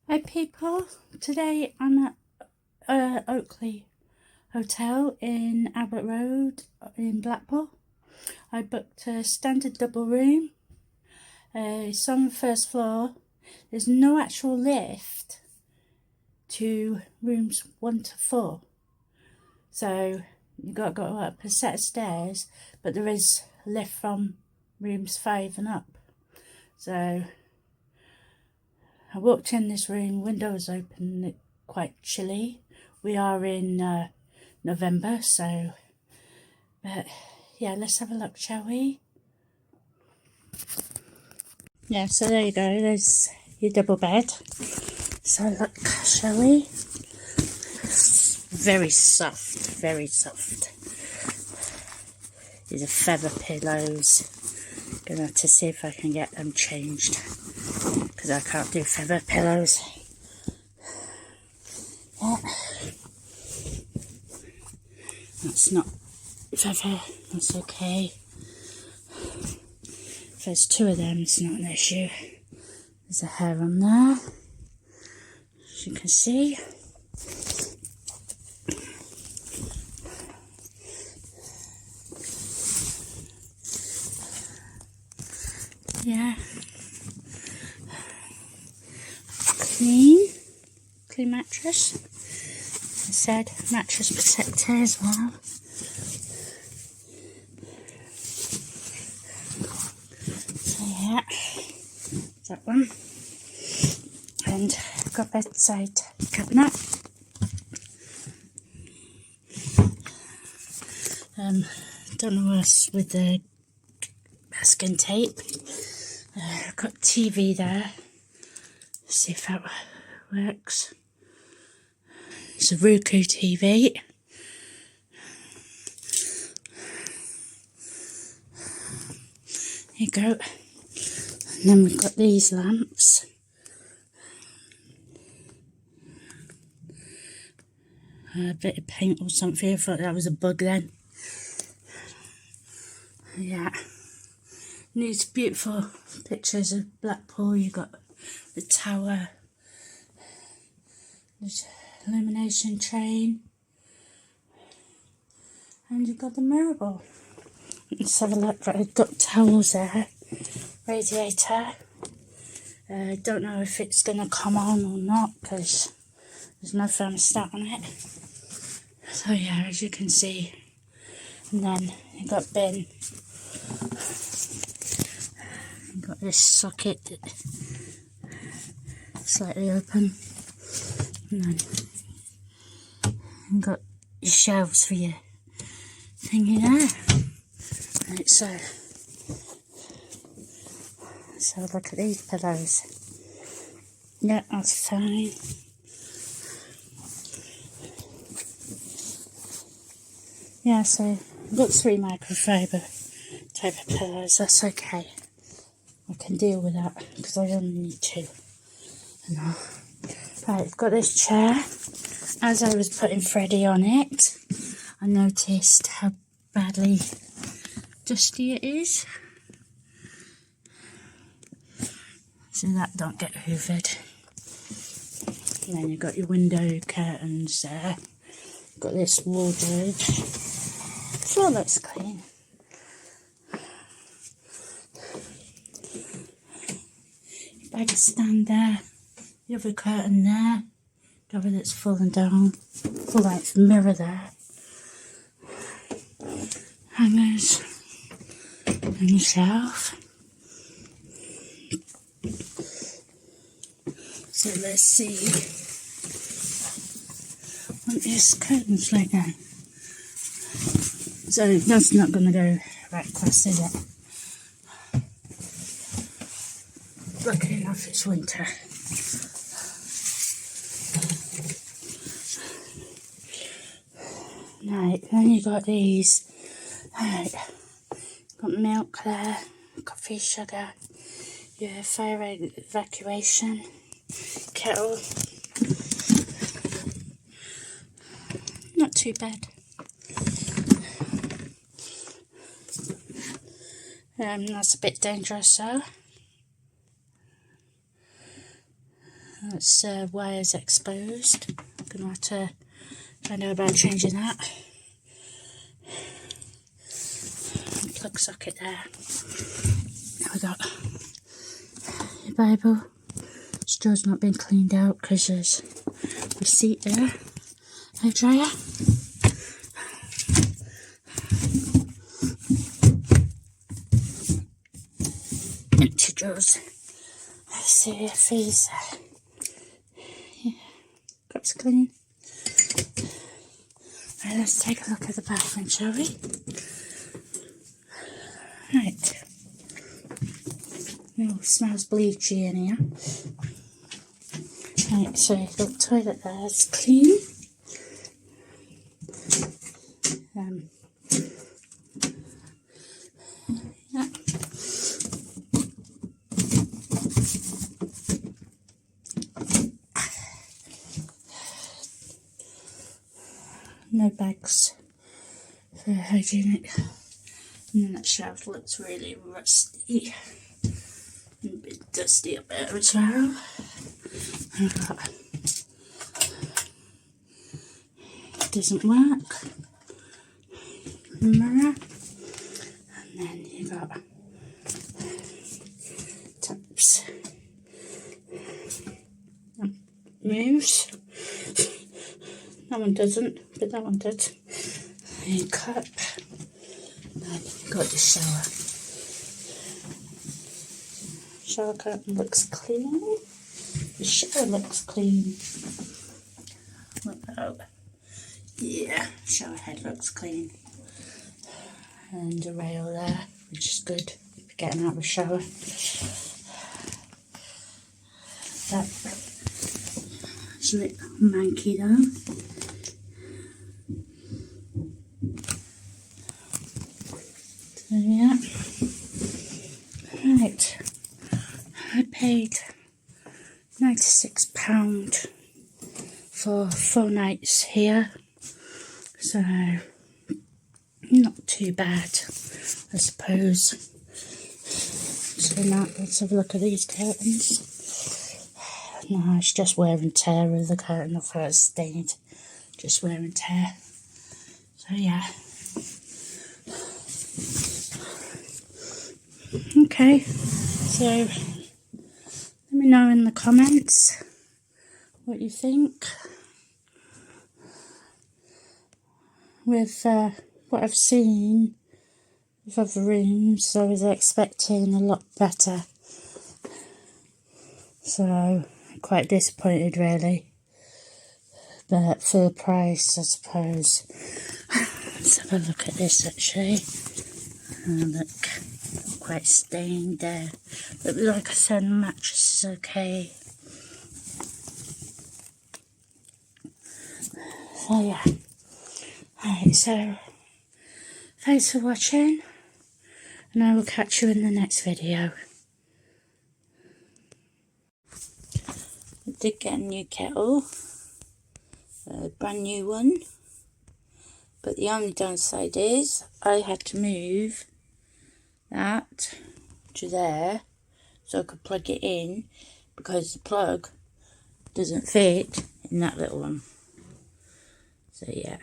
Hi people, today I'm at Oak Lea Hotel in Albert Road in Blackpool. I booked a standard double room. It's on the first floor. There's no actual lift to rooms 1 to 4. So you've got to go up a set of stairs, but there is a lift from rooms 5 and up. So I walked in this room, windows open, quite chilly. We are in November, so, but yeah, let's have a look, shall we? Yeah, so there you go, there's your double bed. So look, shall we? Very soft, very soft. These are feather pillows. Gonna have to see if I can get them changed, because I can't do feather pillows. Yeah. That's not feather, that's okay. If there's 2 of them, it's not an issue. There's a hair on there, as you can see. Yeah. Clean mattress. I said mattress protector as well. So yeah, that one. And I've got bedside cabinet. Don't know what's with the masking tape. I've got TV there. Let's see if that works. It's a Roku TV. There you go. And then we've got these lamps. A bit of paint or something. I thought that was a bug then. Yeah. And these beautiful pictures of Blackpool. You've got the tower. There's illumination train. And you've got the Mirable. Let's have a look. I've got towels there. Radiator. Don't know if it's going to come on or not, because there's no thermostat on it. So yeah, as you can see. And then you've got bin. You've got this socket slightly open. And then you've got your shelves for your thingy there. Right, so let's have a look at these pillows. Yeah, that's fine. Yeah, so I've got 3 microfiber type of pillows, that's okay. I can deal with that, because I only need 2. Right, I've got this chair. As I was putting Freddie on it, I noticed how badly dusty it is. So that don't get hoovered. And then you've got your window curtains there. Got this wardrobe. Floor looks clean. Bag stand there. The other curtain there. The other that's fallen down. Full length mirror there. Hangers. And your shelf. So let's see what this curtain's like now. So that's not going to go right across, is it? Lucky enough it's winter. Right, then you got these. Right, got milk there, coffee, sugar, your fire evacuation, kettle. Not too bad. That's a bit dangerous though. That's wires exposed. I'm going to have to find out about changing that. Plug socket there. Now we got your Bible. Store's not been cleaned out because there's a receipt there. Hair dryer. Empty drawers. Let's see a freezer. Yeah, cups clean. Right, let's take a look at the bathroom, shall we? Right. Oh, it smells bleachy in here. Right, so the toilet there is clean. Yeah. No bags for hygienic. And then that shelf looks really rusty. And a bit dusty up there as well. Doesn't work. Mirror. And then you got taps. Moves. That one doesn't, but that one does. A cup. And then you've got the shower. Shower curtain looks clean. The shower looks clean. Look out. Yeah, shower head looks clean. And a rail there, which is good for getting out of the shower. That's a bit manky though. So yeah. Right. I paid £96 for 4 nights here. So not too bad, I suppose. So now let's have a look at these curtains. No, it's just wear and tear of the curtain. I thought it was stained. Just wear and tear. So yeah. Okay, so let me know in the comments what you think with what I've seen with other rooms. I was expecting a lot better, so quite disappointed really, but for the price I suppose. Let's have a look at this actually. Look, quite stained there, but like I said, the mattress is okay. So yeah. Alright, so thanks for watching, and I will catch you in the next video. I did get a new kettle, a brand new one, but the only downside is I had to move that to there so I could plug it in, because the plug doesn't fit in that little one. So yeah.